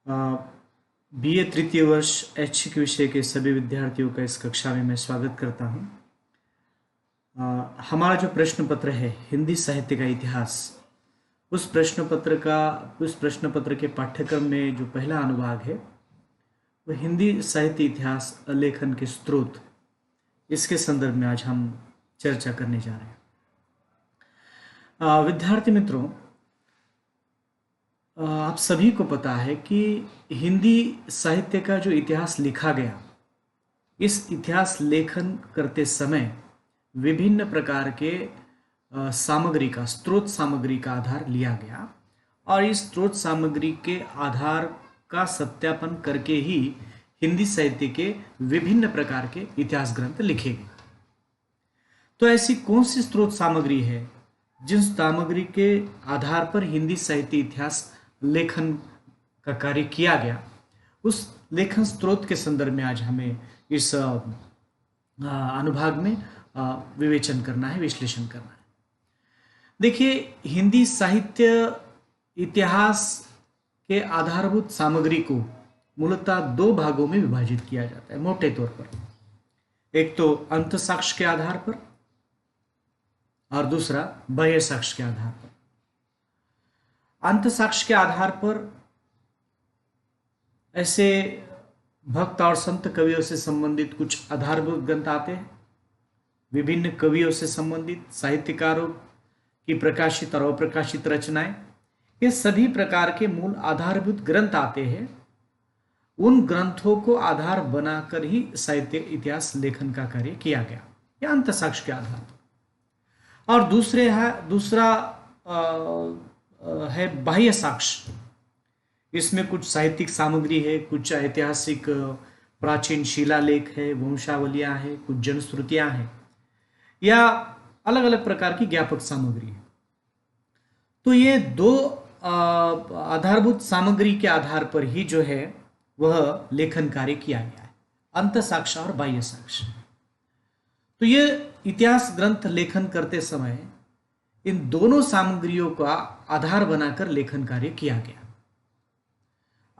BA तृतीय वर्ष ऐच्छिक विषय के सभी विद्यार्थियों का इस कक्षा में मैं स्वागत करता हूं। हमारा जो प्रश्न पत्र है हिंदी साहित्य का इतिहास, उस प्रश्न पत्र के पाठ्यक्रम में जो पहला अनुभाग है वो हिंदी साहित्य इतिहास लेखन के स्रोत, इसके संदर्भ में आज हम चर्चा करने जा रहे हैं। विद्यार्थी मित्रों, आप सभी को पता है कि हिंदी साहित्य का जो इतिहास लिखा गया, इस इतिहास लेखन करते समय विभिन्न प्रकार के सामग्री का, स्रोत सामग्री का आधार लिया गया और इस स्रोत सामग्री के आधार का सत्यापन करके ही हिंदी साहित्य के विभिन्न प्रकार के इतिहास ग्रंथ लिखे गए। तो ऐसी कौन सी स्रोत सामग्री है जिन सामग्री के आधार पर हिंदी साहित्य इतिहास लेखन का कार्य किया गया, उस लेखन स्रोत के संदर्भ में आज हमें इस अनुभाग में विवेचन करना है, विश्लेषण करना है। देखिए, हिंदी साहित्य इतिहास के आधारभूत सामग्री को मूलतः दो भागों में विभाजित किया जाता है मोटे तौर पर। एक तो अंत साक्ष्य के आधार पर और दूसरा बाह्य साक्ष्य के आधार पर। अंत साक्ष्य के आधार पर ऐसे भक्त और संत कवियों से संबंधित कुछ आधारभूत ग्रंथ आते हैं। विभिन्न कवियों से संबंधित साहित्यकारों की प्रकाशित और अप्रकाशित रचनाएं, ये सभी प्रकार के मूल आधारभूत ग्रंथ आते हैं। उन ग्रंथों को आधार बनाकर ही साहित्य इतिहास लेखन का कार्य किया गया, या अंत साक्ष्य के आधार पर। और दूसरा है बाह्य साक्ष्य। इसमें कुछ साहित्यिक सामग्री है, कुछ ऐतिहासिक प्राचीन शिलालेख है, वंशावलियां हैं, कुछ जनश्रुतियां हैं, या अलग अलग प्रकार की ज्ञापक सामग्री है। तो ये दो आधारभूत सामग्री के आधार पर ही जो है वह लेखन कार्य किया गया है, अंत साक्ष्य और बाह्य साक्ष्य। तो ये इतिहास ग्रंथ लेखन करते समय इन दोनों सामग्रियों का आधार बनाकर लेखन कार्य किया गया।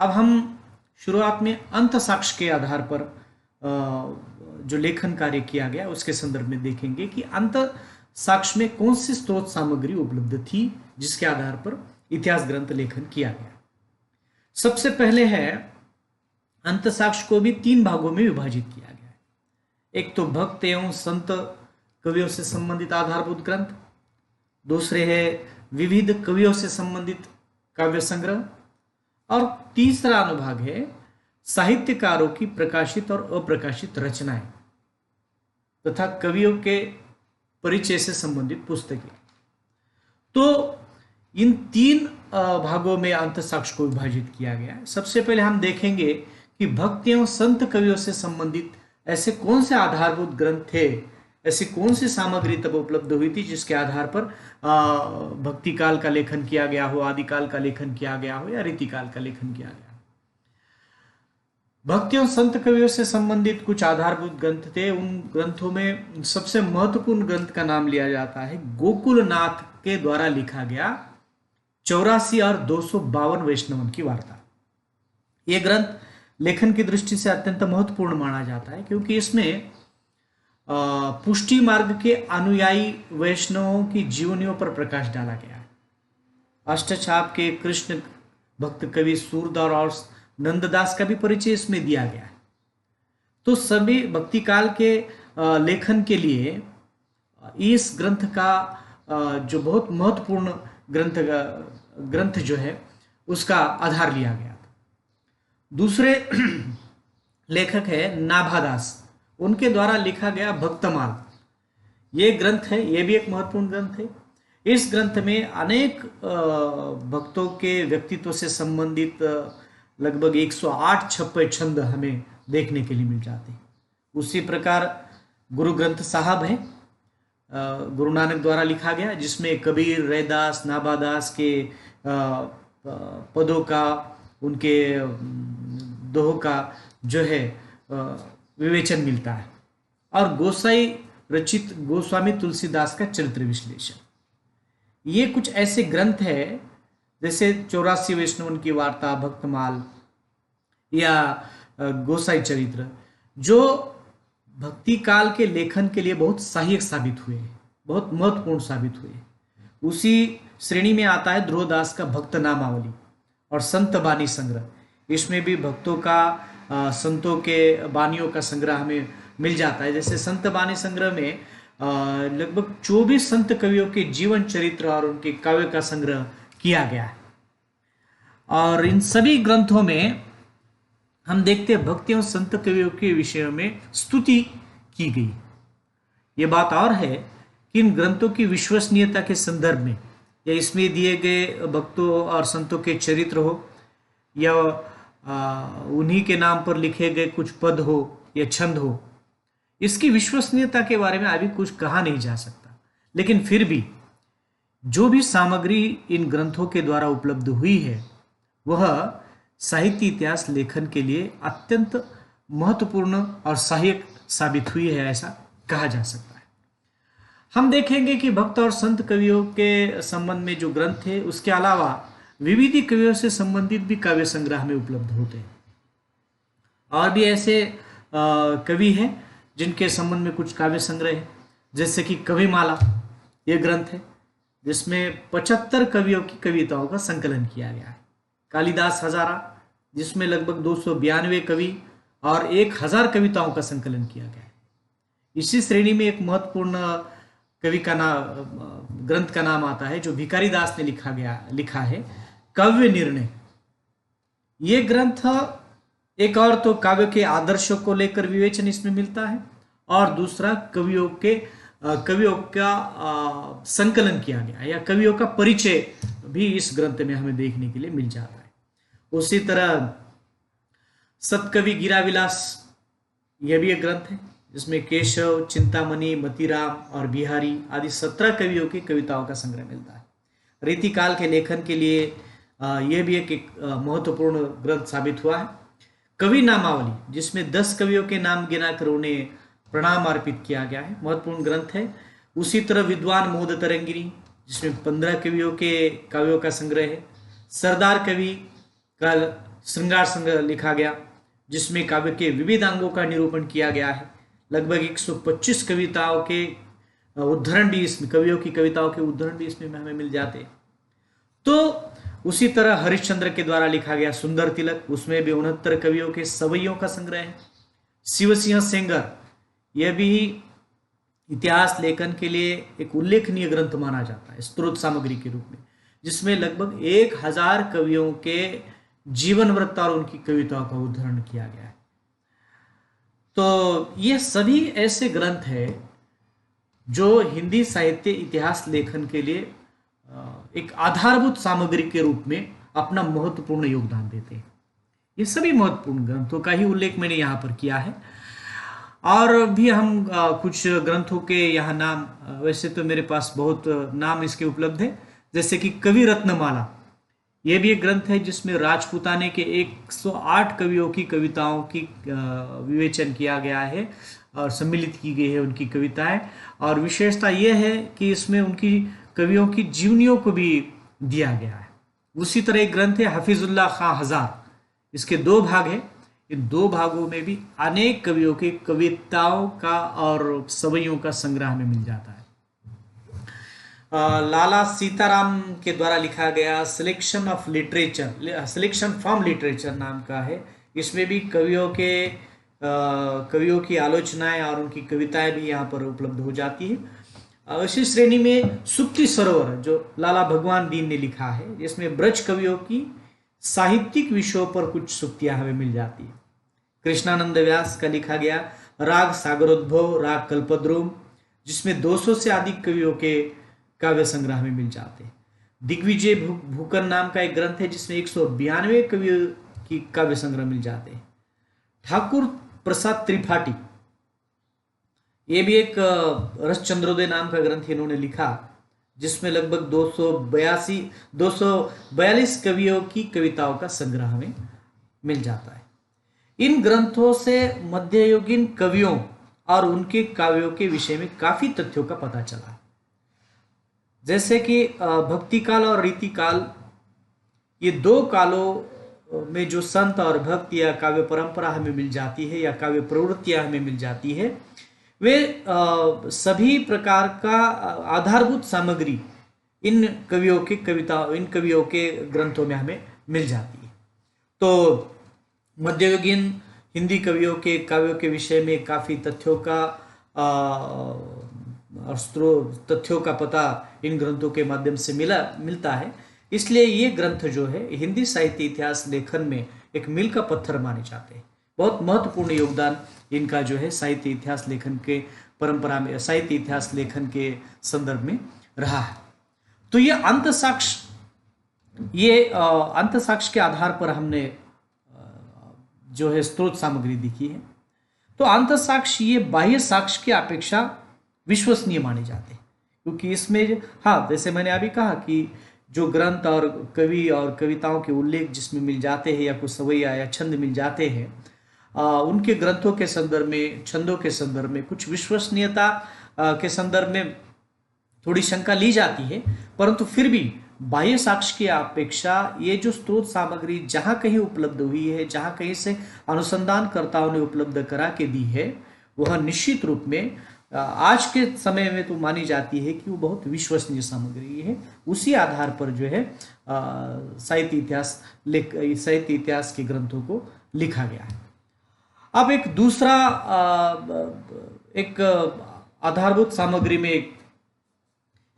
अब हम शुरुआत में अंत साक्ष्य के आधार पर जो लेखन कार्य किया गया उसके संदर्भ में देखेंगे कि अंत साक्ष्य में कौन सी स्रोत सामग्री उपलब्ध थी जिसके आधार पर इतिहास ग्रंथ लेखन किया गया। सबसे पहले है, अंत साक्ष्य को भी तीन भागों में विभाजित किया गया है। एक तो भक्त एवं संत कवियों से संबंधित आधारभूत ग्रंथ, दूसरे है विविध कवियों से संबंधित काव्य संग्रह, और तीसरा अनुभाग है साहित्यकारों की प्रकाशित और अप्रकाशित रचनाएं तथा कवियों के परिचय से संबंधित पुस्तकें। तो इन तीन भागों में अंत साक्ष्य को विभाजित किया गया है। सबसे पहले हम देखेंगे कि भक्त एवं संत कवियों से संबंधित ऐसे कौन से आधारभूत ग्रंथ थे, ऐसी कौन सी सामग्री तब उपलब्ध हुई थी जिसके आधार पर भक्ति काल का लेखन किया गया हो, आदिकाल का लेखन किया गया हो, या रीतिकाल का लेखन किया गया हो। भक्ति एवं संत कवियों से संबंधित कुछ आधारभूत ग्रंथ थे। उन ग्रंथों में सबसे महत्वपूर्ण ग्रंथ का नाम लिया जाता है गोकुलनाथ के द्वारा लिखा गया 84 और 252 वैष्णवन की वार्ता। यह ग्रंथ लेखन की दृष्टि से अत्यंत महत्वपूर्ण माना जाता है, क्योंकि इसमें पुष्टि मार्ग के अनुयायी वैष्णवों की जीवनियों पर प्रकाश डाला गया है। अष्टछाप के कृष्ण भक्त कवि सूरदास और नंददास का भी परिचय इसमें दिया गया है। तो सभी भक्ति काल के लेखन के लिए इस ग्रंथ का जो बहुत महत्वपूर्ण ग्रंथ जो है उसका आधार लिया गया था। दूसरे लेखक है नाभादास, उनके द्वारा लिखा गया भक्तमाल, ये ग्रंथ है, ये भी एक महत्वपूर्ण ग्रंथ है। इस ग्रंथ में अनेक भक्तों के व्यक्तित्व से संबंधित लगभग 108 छप्पे छंद हमें देखने के लिए मिल जाते हैं। उसी प्रकार गुरु ग्रंथ साहब है, गुरु नानक द्वारा लिखा गया, जिसमें कबीर, रैदास, नाभादास के पदों का, उनके दोहों का जो है विवेचन मिलता है। और गोसाई रचित गोस्वामी तुलसीदास का चरित्र विश्लेषण, ये कुछ ऐसे ग्रंथ है जैसे 84 वैष्णवन की वार्ता, भक्तमाल, या गोसाई चरित्र, जो भक्ति काल के लेखन के लिए बहुत सहायक साबित हुए, बहुत महत्वपूर्ण साबित हुए। उसी श्रेणी में आता है ध्रुवदास का भक्त नामावली और संत बानी संग्रह। इसमें भी भक्तों का संतों के बानियों का संग्रह हमें मिल जाता है। जैसे संत बानी संग्रह में लगभग 24 संत कवियों के जीवन चरित्र और उनके काव्य का संग्रह किया गया है। और इन सभी ग्रंथों में हम देखते हैं भक्ति और संत कवियों के विषय में स्तुति की गई। ये बात और है कि इन ग्रंथों की विश्वसनीयता के संदर्भ में या इसमें दिए गए भक्तों और संतों के चरित्र हो या उन्हीं के नाम पर लिखे गए कुछ पद हो या छंद हो, इसकी विश्वसनीयता के बारे में अभी कुछ कहा नहीं जा सकता। लेकिन फिर भी जो भी सामग्री इन ग्रंथों के द्वारा उपलब्ध हुई है वह साहित्य इतिहास लेखन के लिए अत्यंत महत्वपूर्ण और सहायक साबित हुई है, ऐसा कहा जा सकता है। हम देखेंगे कि भक्त और संत कवियों के संबंध में जो ग्रंथ है, उसके अलावा विविध कवियों से संबंधित भी काव्य संग्रह में उपलब्ध होते हैं। और भी ऐसे कवि हैं जिनके संबंध में कुछ काव्य संग्रह है, जैसे कि कविमाला ये ग्रंथ है जिसमें 75 कवियों की कविताओं का संकलन किया गया है। कालिदास हजारा जिसमें लगभग 292 कवि और 1000 कविताओं का संकलन किया गया है। इसी श्रेणी में एक महत्वपूर्ण कवि का नाम ग्रंथ का नाम आता है जो भिखारी दास ने लिखा है, काव्य निर्णय। ये ग्रंथ एक और तो काव्य के आदर्शों को लेकर विवेचन इसमें मिलता है और दूसरा कवियों का संकलन किया गया या कवियों का परिचय भी इस ग्रंथ में हमें देखने के लिए मिल जाता है। उसी तरह सतकवि गिराविलास यह भी एक ग्रंथ है जिसमें केशव, चिंतामणि, मतीराम और बिहारी आदि 17 कवियों की कविताओं का संग्रह मिलता है। रीतिकाल के लेखन के लिए यह भी एक महत्वपूर्ण ग्रंथ साबित हुआ है। कवि नामावली जिसमें 10 कवियों के नाम गिनाकर उन्हें प्रणाम अर्पित किया गया है, महत्वपूर्ण ग्रंथ है। उसी तरह विद्वान मोद तरंगिनी जिसमें 15 कवियों के काव्यों का संग्रह है। सरदार कवि का श्रृंगार संग्रह लिखा गया जिसमें काव्य के विविध अंगों का निरूपण किया गया है। लगभग 125 कविताओं के उद्धरण भी इसमें, कवियों की कविताओं के उद्धरण भी इसमें हमें मिल जाते हैं। तो उसी तरह हरिश्चंद्र के द्वारा लिखा गया सुंदर तिलक, उसमें भी 69 कवियों के सवैयों का संग्रह है। शिवसिंह सेंगर यह भी इतिहास लेखन के लिए एक उल्लेखनीय ग्रंथ माना जाता है स्त्रोत सामग्री के रूप में, जिसमें लगभग 1000 कवियों के जीवन वृत्त और उनकी कविताओं का उद्धरण किया गया है। तो ये सभी ऐसे ग्रंथ हैं जो हिंदी साहित्य इतिहास लेखन के लिए एक आधारभूत सामग्री के रूप में अपना महत्वपूर्ण योगदान देते हैं। ये सभी महत्वपूर्ण ग्रंथों का ही उल्लेख मैंने यहाँ पर किया है। और भी हम कुछ ग्रंथों के यहाँ नाम, वैसे तो मेरे पास बहुत नाम इसके उपलब्ध है, जैसे कि कवि रत्नमाला यह भी एक ग्रंथ है जिसमें राजपूताने के 108 कवियों की कविताओं की विवेचन किया गया है और सम्मिलित की गई है उनकी कविताएं। और विशेषता यह है कि इसमें उनकी कवियों की जीवनियों को भी दिया गया है। उसी तरह एक ग्रंथ है हफीजुल्लाह खां हजार, इसके 2 भाग हैं। इन 2 भागों में भी अनेक कवियों की कविताओं का और सवैयों का संग्रह हमें मिल जाता है। लाला सीताराम के द्वारा लिखा गया सिलेक्शन फ्रॉम लिटरेचर नाम का है। इसमें भी कवियों की आलोचनाएं और उनकी कविताएं भी यहाँ पर उपलब्ध हो जाती है। इसी श्रेणी में सुक्ति सरोवर जो लाला भगवान दीन ने लिखा है, जिसमें ब्रज कवियों की साहित्यिक विषयों पर कुछ सुक्तियां हमें मिल जाती है। कृष्णानंद व्यास का लिखा गया राग सागरोद्भव, राग कल्पद्रुम, जिसमें 200 से अधिक कवियों के काव्य संग्रह में मिल जाते हैं। दिग्विजय भूकन नाम का एक ग्रंथ है जिसमें 192 कवियों की काव्य संग्रह मिल जाते हैं। ठाकुर प्रसाद त्रिपाठी ये भी एक रसचंद्रोदय नाम का ग्रंथ इन्होंने लिखा, जिसमें लगभग 242 कवियों की कविताओं का संग्रह हमें मिल जाता है। इन ग्रंथों से मध्ययुगीन कवियों और उनके काव्यों के विषय में काफी तथ्यों का पता चला, जैसे कि भक्ति काल और रीति काल, ये 2 कालों में जो संत और भक्त या काव्य परंपरा हमें मिल जाती है या काव्य प्रवृत्तियां हमें मिल जाती है, वे सभी प्रकार का आधारभूत सामग्री इन कवियों की कविताओं, इन कवियों के ग्रंथों में हमें मिल जाती है। तो मध्ययुगीन हिंदी कवियों के काव्यों के विषय में काफ़ी तथ्यों का तथ्यों का पता इन ग्रंथों के माध्यम से मिलता है। इसलिए ये ग्रंथ जो है हिंदी साहित्य इतिहास लेखन में एक मील का पत्थर माने जाते हैं। बहुत महत्वपूर्ण योगदान इनका जो है साहित्य इतिहास लेखन के परंपरा में, साहित्य इतिहास लेखन के संदर्भ में रहा है। तो ये अंत साक्ष्य के आधार पर हमने जो है स्रोत सामग्री देखी है। तो अंत साक्ष्य ये बाह्य साक्ष्य की अपेक्षा विश्वसनीय माने जाते हैं, क्योंकि इसमें हाँ, जैसे मैंने अभी कहा कि जो ग्रंथ और कवि और कविताओं के उल्लेख जिसमें मिल जाते हैं या कुछ सवैया या छंद मिल जाते हैं, उनके ग्रंथों के संदर्भ में, छंदों के संदर्भ में कुछ विश्वसनीयता के संदर्भ में थोड़ी शंका ली जाती है, परंतु फिर भी बाह्य साक्ष्य की अपेक्षा ये जो स्रोत सामग्री जहाँ कहीं उपलब्ध हुई है, जहाँ कहीं से अनुसंधानकर्ताओं ने उपलब्ध करा के दी है, वह निश्चित रूप में आज के समय में तो मानी जाती है कि वो बहुत विश्वसनीय सामग्री है। उसी आधार पर जो है साहित्य इतिहास के ग्रंथों को लिखा गया है। अब एक आधारभूत सामग्री में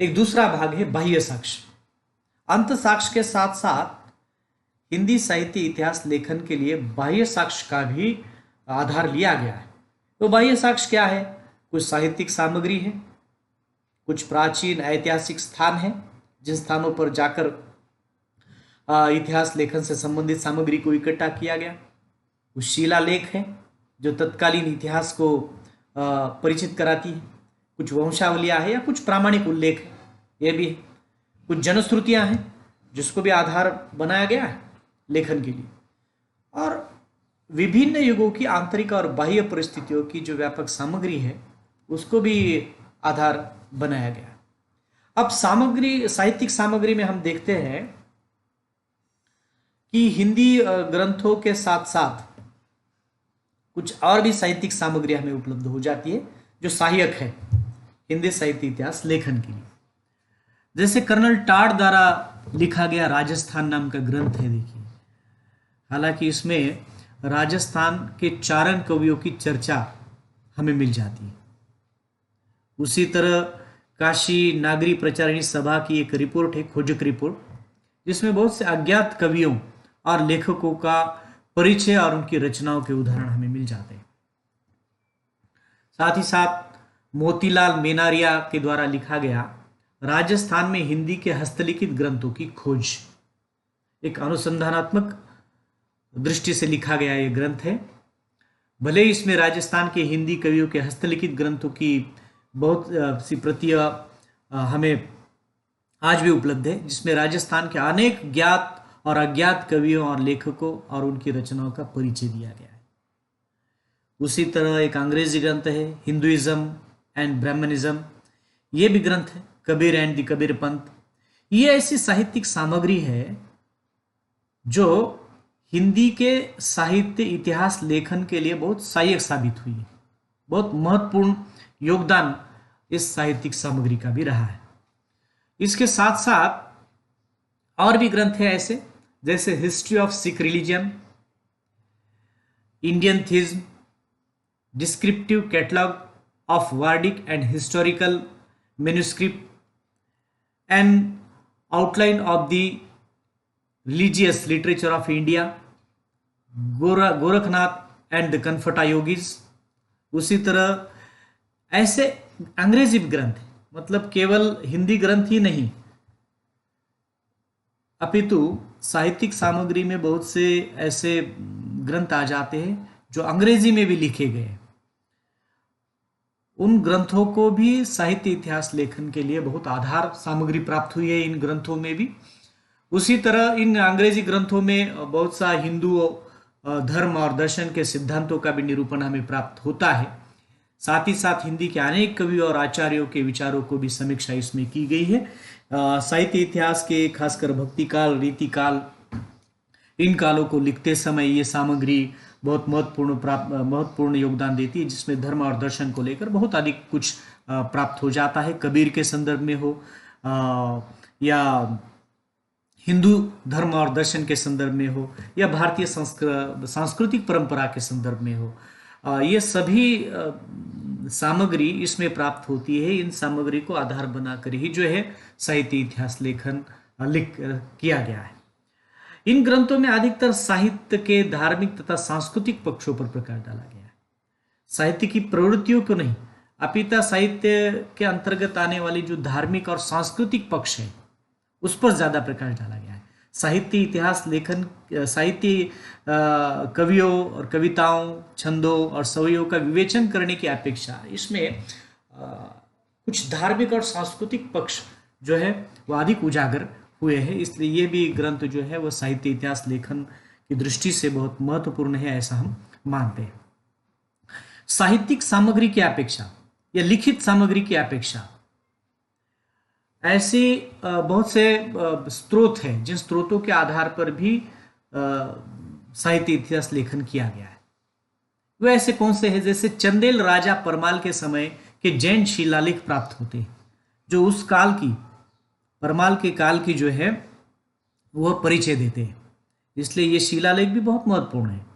एक दूसरा भाग है बाह्य साक्ष्य। अंत साक्ष्य के साथ साथ हिंदी साहित्य इतिहास लेखन के लिए बाह्य साक्ष्य का भी आधार लिया गया है। तो बाह्य साक्ष्य क्या है? कुछ साहित्यिक सामग्री है, कुछ प्राचीन ऐतिहासिक स्थान है जिन स्थानों पर जाकर इतिहास लेखन से संबंधित सामग्री को इकट्ठा किया गया, कुछ शिलालेख है जो तत्कालीन इतिहास को परिचित कराती है, कुछ वंशावलियां है या कुछ प्रामाणिक उल्लेख है, ये भी है, कुछ जनश्रुतियां हैं जिसको भी आधार बनाया गया है लेखन के लिए, और विभिन्न युगों की आंतरिक और बाह्य परिस्थितियों की जो व्यापक सामग्री है उसको भी आधार बनाया गया। अब साहित्यिक सामग्री में हम देखते हैं कि हिंदी ग्रंथों के साथ साथ कुछ और भी साहित्यिक सामग्री हमें उपलब्ध हो जाती है जो सहायक है हिंदी साहित्य इतिहास लेखन के लिए। जैसे कर्नल टाड द्वारा लिखा गया राजस्थान नाम का ग्रंथ है, देखिए, हालांकि इसमें राजस्थान के चारण कवियों की चर्चा हमें मिल जाती है। उसी तरह काशी नागरी प्रचारिणी सभा की एक रिपोर्ट है, खोजक रिपोर्ट, जिसमें बहुत से अज्ञात कवियों और लेखकों का परिचय और उनकी रचनाओं के उदाहरण हमें मिल जाते हैं। साथ ही साथ मोतीलाल मेनारिया के द्वारा लिखा गया राजस्थान में हिंदी के हस्तलिखित ग्रंथों की खोज, एक अनुसंधानात्मक दृष्टि से लिखा गया ये ग्रंथ है। भले ही इसमें राजस्थान के हिंदी कवियों के हस्तलिखित ग्रंथों की बहुत सी प्रतियां हमें आज भी उपलब्ध है, जिसमें राजस्थान के अनेक ज्ञात और अज्ञात कवियों और लेखकों और उनकी रचनाओं का परिचय दिया गया है। उसी तरह एक अंग्रेजी ग्रंथ है हिंदुइज्म एंड ब्राह्मणिज्म, ये भी ग्रंथ है, कबीर एंड द कबीर पंथ। ये ऐसी साहित्यिक सामग्री है जो हिंदी के साहित्य इतिहास लेखन के लिए बहुत सहायक साबित हुई है। बहुत महत्वपूर्ण योगदान इस साहित्यिक सामग्री का भी रहा है। इसके साथ साथ और भी ग्रंथ हैं ऐसे, जैसे history of Sikh religion, Indian theism, descriptive catalogue of bardic and historical manuscript and outline of the religious literature of India, Gorakhnath and the Kanphata yogis. उसी तरह ऐसे अंग्रेजी ग्रंथ, मतलब केवल हिंदी ग्रंथ ही नहीं, अपितु साहित्यिक सामग्री में बहुत से ऐसे ग्रंथ आ जाते हैं जो अंग्रेजी में भी लिखे गए। उन ग्रंथों को भी साहित्य इतिहास लेखन के लिए बहुत आधार सामग्री प्राप्त हुई है इन ग्रंथों में भी। उसी तरह इन अंग्रेजी ग्रंथों में बहुत सा हिंदू धर्म और दर्शन के सिद्धांतों का भी निरूपण हमें प्राप्त होता है। साथ ही साथ हिंदी के अनेक कवियों और आचार्यों के विचारों को भी समीक्षा इसमें की गई है। साहित्य इतिहास के खासकर भक्ति काल, रीति काल, इन कालों को लिखते समय ये सामग्री बहुत महत्वपूर्ण योगदान देती है, जिसमें धर्म और दर्शन को लेकर बहुत अधिक कुछ प्राप्त हो जाता है। कबीर के संदर्भ में हो या हिंदू धर्म और दर्शन के संदर्भ में हो या भारतीय सांस्कृतिक परंपरा के संदर्भ में हो, ये सभी सामग्री इसमें प्राप्त होती है। इन सामग्री को आधार बनाकर ही जो है साहित्य इतिहास लेखन किया गया है। इन ग्रंथों में अधिकतर साहित्य के धार्मिक तथा सांस्कृतिक पक्षों पर प्रकाश डाला गया है, साहित्य की प्रवृत्तियों को नहीं, अपिता साहित्य के अंतर्गत आने वाली जो धार्मिक और सांस्कृतिक पक्ष है उस पर ज्यादा प्रकाश डाला गया है। साहित्य इतिहास लेखन, साहित्य कवियों और कविताओं, छंदों और सवैयों का विवेचन करने की अपेक्षा इसमें कुछ धार्मिक और सांस्कृतिक पक्ष जो है वह अधिक उजागर हुए हैं। इसलिए ये भी ग्रंथ जो है वह साहित्य इतिहास लेखन की दृष्टि से बहुत महत्वपूर्ण है, ऐसा हम मानते हैं। साहित्यिक सामग्री की अपेक्षा या लिखित सामग्री की अपेक्षा ऐसे बहुत से स्रोत हैं जिन स्रोतों के आधार पर भी साहित्य इतिहास लेखन किया गया है। वे ऐसे कौन से हैं? जैसे चंदेल राजा परमाल के समय के जैन शिलालेख प्राप्त होते हैं, जो उस काल की, परमाल के काल की जो है वह परिचय देते हैं। इसलिए ये शिलालेख भी बहुत महत्वपूर्ण है।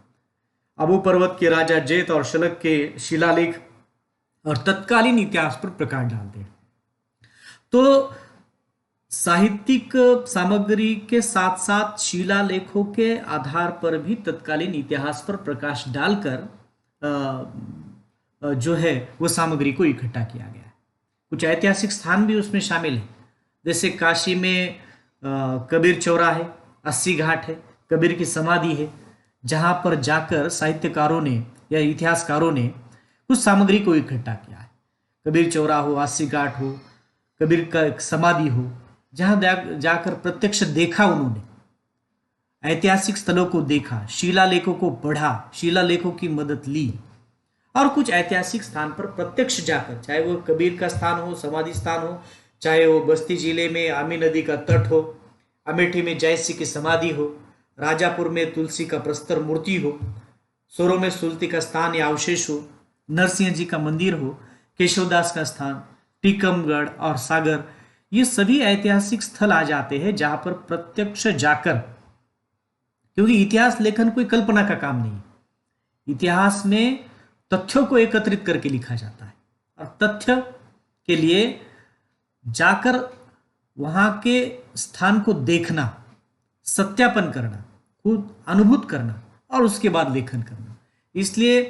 अबू पर्वत के राजा जैत और शलक के शिलालेख और तत्कालीन इतिहास पर प्रकाश डालते हैं। तो साहित्यिक सामग्री के साथ साथ शिलालेखों के आधार पर भी तत्कालीन इतिहास पर प्रकाश डालकर जो है वो सामग्री को इकट्ठा किया गया है। कुछ ऐतिहासिक स्थान भी उसमें शामिल है, जैसे काशी में कबीर चौराहे, 80 घाट है, कबीर की समाधि है, जहां पर जाकर साहित्यकारों ने या इतिहासकारों ने कुछ सामग्री को इकट्ठा किया है। कबीर चौराहा हो, 80 घाट हो, कबीर का समाधि हो, जहां जाकर प्रत्यक्ष देखा, उन्होंने ऐतिहासिक स्थलों को देखा, शिलालेखों को पढ़ा, शिलालेखों की मदद ली और कुछ ऐतिहासिक स्थान पर प्रत्यक्ष जाकर, चाहे वो कबीर का स्थान हो, समाधि स्थान हो, चाहे वो बस्ती जिले में आमी नदी का तट हो, अमेठी में जयसिंह की समाधि हो, राजापुर में तुलसी का प्रस्तर मूर्ति हो, सोरो में सुल्ती का स्थान या अवशेष हो, नरसिंह जी का मंदिर हो, केशवदास का स्थान, टीकमगढ़ और सागर, ये सभी ऐतिहासिक स्थल आ जाते हैं जहां पर प्रत्यक्ष जाकर, क्योंकि इतिहास लेखन कोई कल्पना का काम नहीं, इतिहास में तथ्यों को एकत्रित करके लिखा जाता है और तथ्य के लिए जाकर वहां के स्थान को देखना, सत्यापन करना, खुद अनुभूत करना और उसके बाद लेखन करना। इसलिए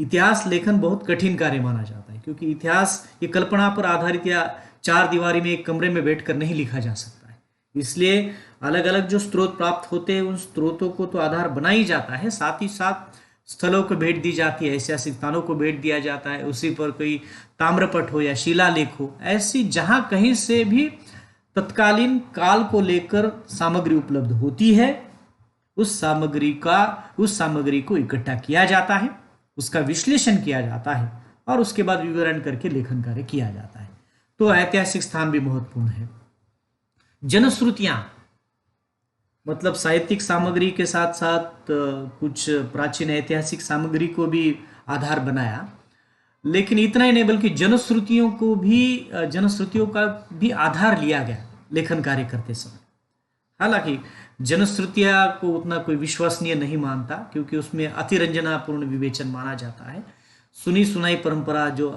इतिहास लेखन बहुत कठिन कार्य माना जाता है, क्योंकि इतिहास ये कल्पना पर आधारित या चार दीवारी में एक कमरे में बैठकर नहीं लिखा जा सकता है। इसलिए अलग अलग जो स्रोत प्राप्त होते हैं उन स्रोतों को तो आधार बना ही जाता है, साथ ही साथ स्थलों को भेंट दी जाती है, ऐतिहासिक स्थानों को भेंट दिया जाता है, उसी पर कोई ताम्रपट हो या शिलालेख हो, ऐसी जहां कहीं से भी तत्कालीन काल को लेकर सामग्री उपलब्ध होती है, उस सामग्री को इकट्ठा किया जाता है, उसका विश्लेषण किया जाता है और उसके बाद विवरण करके लेखन कार्य किया जाता है। तो ऐतिहासिक स्थान भी महत्वपूर्ण है। जनश्रुतियां, मतलब साहित्यिक सामग्री के साथ साथ कुछ प्राचीन ऐतिहासिक सामग्री को भी आधार बनाया, लेकिन इतना ही नहीं बल्कि जनश्रुतियों का भी आधार लिया गया लेखन कार्य करते समय। हालांकि जनश्रुतियां को उतना कोई विश्वसनीय नहीं मानता, क्योंकि उसमें अतिरंजनापूर्ण विवेचन माना जाता है, सुनी सुनाई परंपरा जो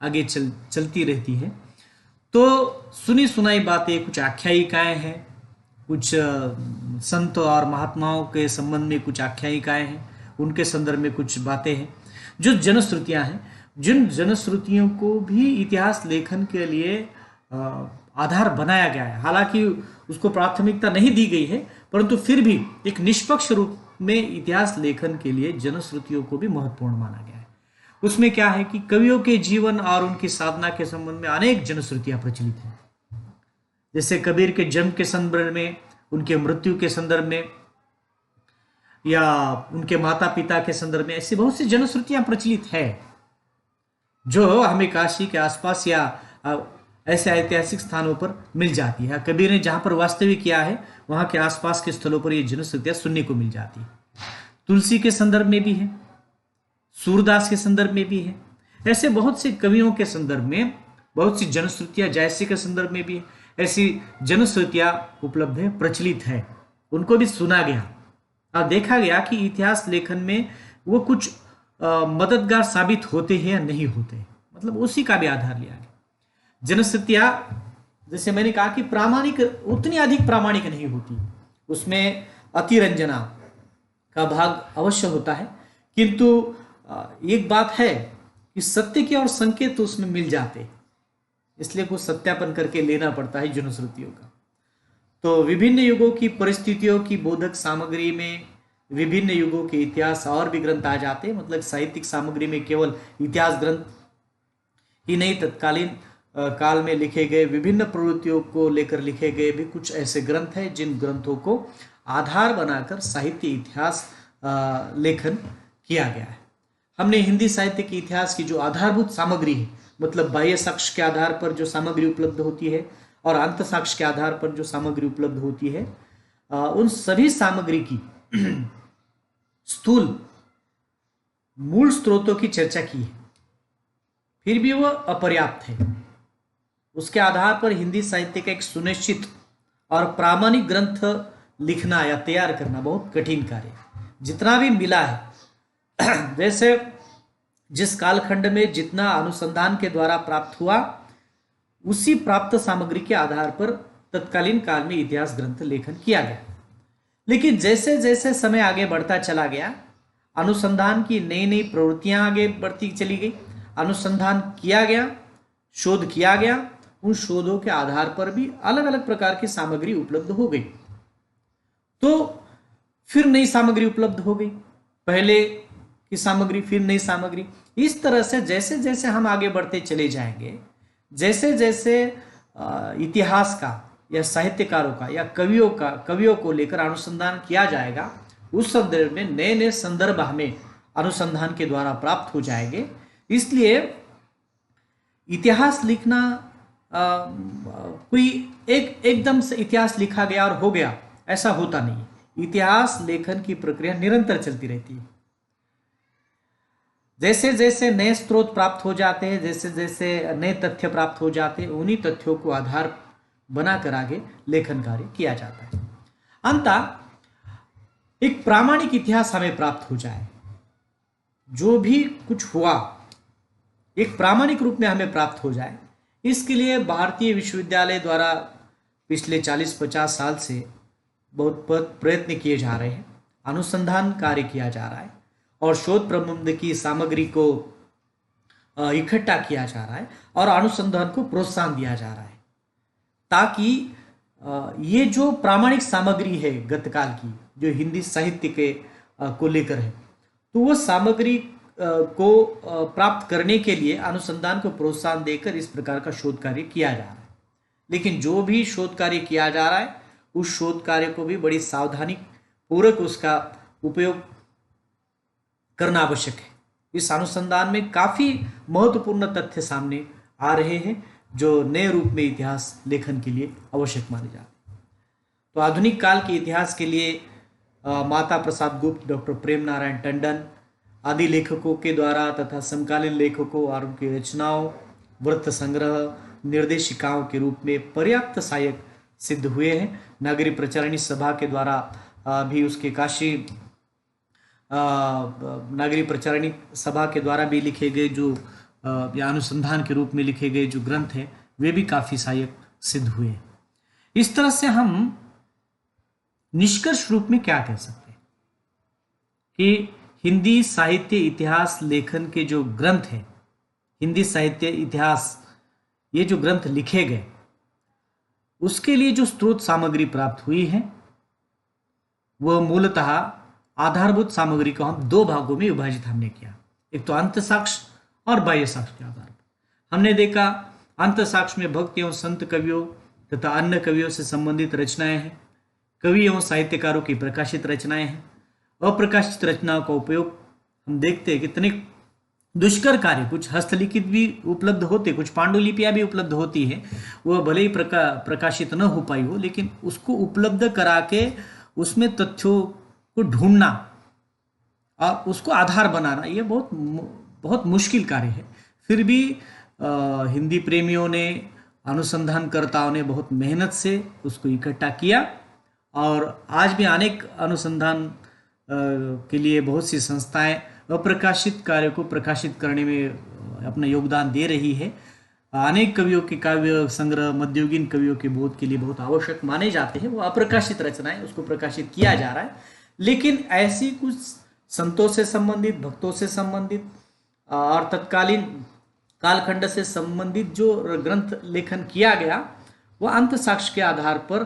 आगे चलती रहती है। तो सुनी सुनाई बातें, कुछ आख्यायिकाएं हैं, कुछ संत और महात्माओं के संबंध में कुछ आख्यायिकाएं हैं, उनके संदर्भ में कुछ बातें हैं जो जनश्रुतियां हैं, जिन जनश्रुतियों को भी इतिहास लेखन के लिए आधार बनाया गया है। हालांकि उसको प्राथमिकता नहीं दी गई है, परंतु फिर भी एक निष्पक्ष रूप में इतिहास लेखन के लिए जनश्रुतियों को भी महत्वपूर्ण माना गया है। उसमें क्या है कि कवियों के जीवन और उनकी साधना के संबंध में अनेक जनश्रुतियां प्रचलित हैं, जैसे कबीर के जन्म के संदर्भ में, उनके मृत्यु के संदर्भ में या उनके माता पिता के संदर्भ में, ऐसी बहुत सी जनश्रुतियां प्रचलित है जो हमें काशी के आसपास या ऐसे ऐतिहासिक स्थानों पर मिल जाती है। कबीर ने जहां पर वास्तविक किया है वहां के आसपास के स्थलों पर ये जनश्रुतियां सुनने को मिल जाती है। तुलसी के संदर्भ में भी है, सूरदास के संदर्भ में भी है, ऐसे बहुत से कवियों के संदर्भ में बहुत सी जनश्रुतियां, जयसी के संदर्भ में भी ऐसी जनश्रुतियां उपलब्ध है, प्रचलित है, उनको भी सुना गया और देखा गया कि इतिहास लेखन में वो कुछ मददगार साबित होते हैं या नहीं होते, मतलब उसी का भी आधार लिया गया। जनश्रुतियां, जैसे मैंने कहा कि प्रामाणिक, उतनी अधिक प्रामाणिक नहीं होती, उसमें अतिरंजना का भाग अवश्य होता है, किंतु एक बात है कि सत्य के और संकेत तो उसमें मिल जाते, इसलिए कुछ सत्यापन करके लेना पड़ता है जनश्रुतियों का। तो विभिन्न युगों की परिस्थितियों की बोधक सामग्री में विभिन्न युगों के इतिहास और भी ग्रंथ आ जाते हैं, मतलब साहित्यिक सामग्री में केवल इतिहास ग्रंथ ही नहीं, तत्कालीन काल में लिखे गए विभिन्न प्रवृत्तियों को लेकर लिखे गए भी कुछ ऐसे ग्रंथ हैं जिन ग्रंथों को आधार बनाकर साहित्य इतिहास लेखन किया गया है। हमने हिंदी साहित्य के इतिहास की जो आधारभूत सामग्री है, मतलब बाह्य साक्ष्य के आधार पर जो सामग्री उपलब्ध होती है और अंत साक्ष्य के आधार पर जो सामग्री उपलब्ध होती है, उन सभी सामग्री की स्थूल मूल स्रोतों की चर्चा की है, फिर भी वह अपर्याप्त है। उसके आधार पर हिंदी साहित्य का एक सुनिश्चित और प्रामाणिक ग्रंथ लिखना या तैयार करना बहुत कठिन कार्य है। जितना भी मिला है, जैसे जिस कालखंड में जितना अनुसंधान के द्वारा प्राप्त हुआ, उसी प्राप्त सामग्री के आधार पर तत्कालीन काल में इतिहास ग्रंथ लेखन किया गया। लेकिन जैसे जैसे समय आगे बढ़ता चला गया, अनुसंधान की नई नई प्रवृत्तियां आगे बढ़ती चली गई, अनुसंधान किया गया, शोध किया गया, उन शोधों के आधार पर भी अलग अलग प्रकार की सामग्री उपलब्ध हो गई, तो फिर नई सामग्री उपलब्ध हो गई, पहले की सामग्री फिर नई सामग्री। इस तरह से जैसे जैसे हम आगे बढ़ते चले जाएंगे, जैसे जैसे इतिहास का या साहित्यकारों का या कवियों को लेकर अनुसंधान किया जाएगा, उस संदर्भ में नए नए संदर्भ हमें अनुसंधान के द्वारा प्राप्त हो जाएंगे। इसलिए इतिहास लिखना कोई एकदम से इतिहास लिखा गया और हो गया, ऐसा होता नहीं। इतिहास लेखन की प्रक्रिया निरंतर चलती रहती है। जैसे जैसे नए स्रोत प्राप्त हो जाते हैं, जैसे जैसे नए तथ्य प्राप्त हो जाते हैं, उन्हीं तथ्यों को आधार बनाकर आगे लेखन कार्य किया जाता है। अंततः एक प्रामाणिक इतिहास हमें प्राप्त हो जाए, जो भी कुछ हुआ एक प्रामाणिक रूप में हमें प्राप्त हो जाए, इसके लिए भारतीय विश्वविद्यालय द्वारा पिछले 40-50 साल से बहुत प्रयत्न किए जा रहे हैं, अनुसंधान कार्य किया जा रहा है और शोध प्रबंध की सामग्री को इकट्ठा किया जा रहा है और अनुसंधान को प्रोत्साहन दिया जा रहा है, ताकि ये जो प्रामाणिक सामग्री है गतकाल की, जो हिंदी साहित्य के को लेकर है, तो वो सामग्री को प्राप्त करने के लिए अनुसंधान को प्रोत्साहन देकर इस प्रकार का शोध कार्य किया जा रहा है। लेकिन जो भी शोध कार्य किया जा रहा है, उस शोध कार्य को भी बड़ी सावधानी पूर्वक उसका उपयोग करना आवश्यक है। इस अनुसंधान में काफी महत्वपूर्ण तथ्य सामने आ रहे हैं, जो नए रूप में इतिहास लेखन के लिए आवश्यक माने जाते हैं। तो आधुनिक काल के इतिहास के लिए माता प्रसाद गुप्त, डॉक्टर प्रेम नारायण टंडन आदि लेखकों के द्वारा तथा समकालीन लेखकों और उनकी रचनाओं, वृत्त संग्रह, निर्देशिकाओं के रूप में पर्याप्त सहायक सिद्ध हुए हैं। नागरी प्रचारणी सभा के द्वारा भी उसके काशी नागरी प्रचारणी सभा के द्वारा भी लिखे गए जो या अनुसंधान के रूप में लिखे गए जो ग्रंथ हैं, वे भी काफी सहायक सिद्ध हुए। इस तरह से हम निष्कर्ष रूप में क्या कह सकते हैं कि हिंदी साहित्य इतिहास लेखन के जो ग्रंथ हैं, हिंदी साहित्य इतिहास, ये जो ग्रंथ लिखे गए, उसके लिए जो स्रोत सामग्री प्राप्त हुई है, वह मूलतः आधारभूत सामग्री को हम दो भागों में विभाजित हमने किया। एक तो अंत साक्ष्य और बाह्य साक्ष्य के आधार पर। हमने देखा अंत साक्ष्य में भक्त एवं संत कवियों तथा अन्य कवियों से संबंधित रचनाएं हैं, कवि एवं साहित्यकारों की प्रकाशित रचनाएं हैं। अप्रकाशित रचनाओं का उपयोग हम देखते हैं कितने दुष्कर कार्य, कुछ हस्तलिखित भी उपलब्ध होते, कुछ पांडुलिपियां भी उपलब्ध होती है, वह भले ही प्रकाशित न हो पाई हो, लेकिन उसको उपलब्ध करा के उसमें तथ्यों को ढूंढना और उसको आधार बनाना, ये बहुत बहुत मुश्किल कार्य है। फिर भी हिंदी प्रेमियों ने, अनुसंधानकर्ताओं ने बहुत मेहनत से उसको इकट्ठा किया, और आज भी अनेक अनुसंधान के लिए बहुत सी संस्थाएं अप्रकाशित कार्य को प्रकाशित करने में अपना योगदान दे रही है। अनेक कवियों के काव्य संग्रह मध्ययुगीन कवियों के बोध के लिए बहुत आवश्यक माने जाते हैं, वो अप्रकाशित रचनाएं, उसको प्रकाशित किया जा रहा है। लेकिन ऐसी कुछ संतों से संबंधित, भक्तों से संबंधित और तत्कालीन कालखंड से संबंधित जो ग्रंथ लेखन किया गया, वह अंत साक्ष्य के आधार पर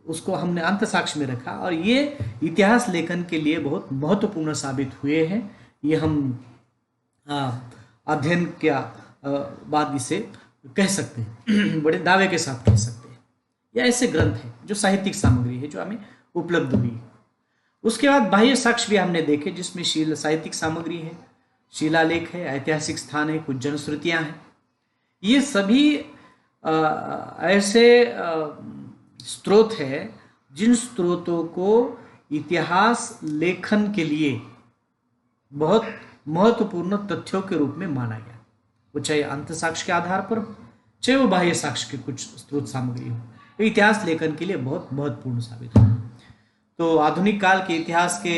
उसको हमने अंत साक्ष्य में रखा, और ये इतिहास लेखन के लिए बहुत महत्वपूर्ण साबित हुए हैं। ये हम अध्ययन क्या बाद इसे कह सकते हैं, बड़े दावे के साथ कह सकते हैं। या ऐसे ग्रंथ हैं जो साहित्यिक सामग्री है जो हमें उपलब्ध हुई। उसके बाद बाह्य साक्ष्य भी हमने देखे, जिसमें साहित्यिक सामग्री है, शिलालेख है, ऐतिहासिक स्थान है, कुछ जनश्रुतियां हैं। ये सभी ऐसे स्रोत है जिन स्रोतों को इतिहास लेखन के लिए बहुत महत्वपूर्ण तथ्यों के रूप में माना गया, वो चाहे अंत साक्ष्य के आधार पर, चाहे वो बाह्य साक्ष्य के कुछ स्रोत सामग्री हो, तो इतिहास लेखन के लिए बहुत महत्वपूर्ण साबित हो। तो आधुनिक काल के इतिहास के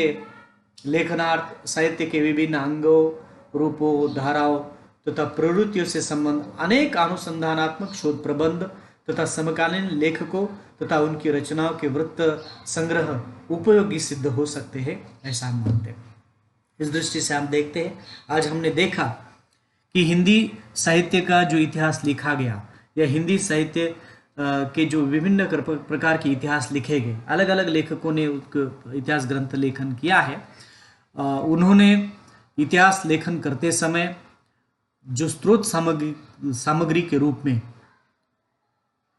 लेखनार्थ साहित्य के विभिन्न अंगों, रूपों, धाराओं तथा प्रवृत्तियों से संबंध अनेक अनुसंधानात्मक शोध प्रबंध तथा समकालीन लेखकों तथा उनकी रचनाओं के वृत्त संग्रह उपयोगी सिद्ध हो सकते हैं, ऐसा हम मानते हैं। इस दृष्टि से हम देखते हैं, आज हमने देखा कि हिंदी साहित्य का जो इतिहास लिखा गया, या हिंदी साहित्य के जो विभिन्न प्रकार के इतिहास लिखे गए, अलग अलग लेखकों ने इतिहास ग्रंथ लेखन किया है। उन्होंने इतिहास लेखन करते समय जो स्रोत सामग्री के रूप में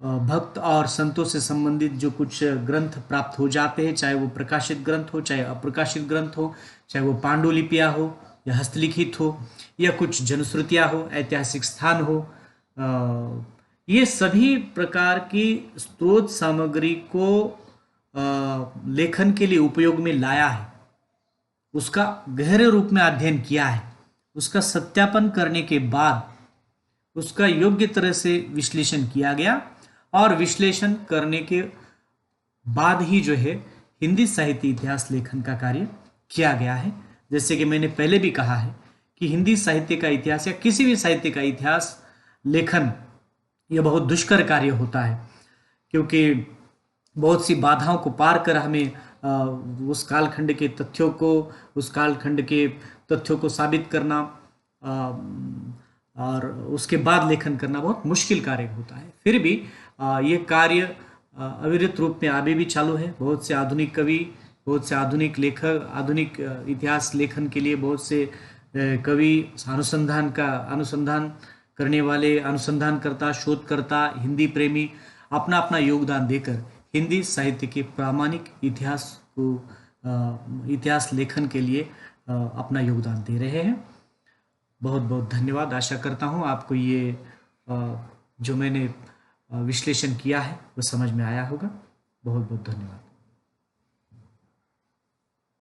भक्त और संतों से संबंधित जो कुछ ग्रंथ प्राप्त हो जाते हैं, चाहे वो प्रकाशित ग्रंथ हो, चाहे अप्रकाशित ग्रंथ हो, चाहे वो पांडुलिपियां हो या हस्तलिखित हो, या कुछ जनश्रुतियां हो, ऐतिहासिक स्थान हो, ये सभी प्रकार की स्रोत सामग्री को लेखन के लिए उपयोग में लाया है, उसका गहरे रूप में अध्ययन किया है, उसका सत्यापन करने के बाद उसका योग्य तरह से विश्लेषण किया गया, और विश्लेषण करने के बाद ही जो है हिंदी साहित्य इतिहास लेखन का कार्य किया गया है। जैसे कि मैंने पहले भी कहा है कि हिंदी साहित्य का इतिहास या किसी भी साहित्य का इतिहास लेखन यह बहुत दुष्कर कार्य होता है, क्योंकि बहुत सी बाधाओं को पार कर हमें उस कालखंड के तथ्यों को, उस कालखंड के तथ्यों को साबित करना और उसके बाद लेखन करना बहुत मुश्किल कार्य होता है। फिर भी ये कार्य अविरत रूप में अभी भी चालू है। बहुत से आधुनिक कवि, बहुत से आधुनिक लेखक, आधुनिक इतिहास लेखन के लिए बहुत से कवि, अनुसंधान करने वाले, अनुसंधानकर्ता, शोधकर्ता, हिंदी प्रेमी अपना अपना योगदान देकर हिंदी साहित्य के प्रामाणिक इतिहास लेखन के लिए अपना योगदान दे रहे हैं। बहुत बहुत धन्यवाद। आशा करता हूँ आपको ये जो मैंने विश्लेषण किया है वो समझ में आया होगा। बहुत बहुत धन्यवाद।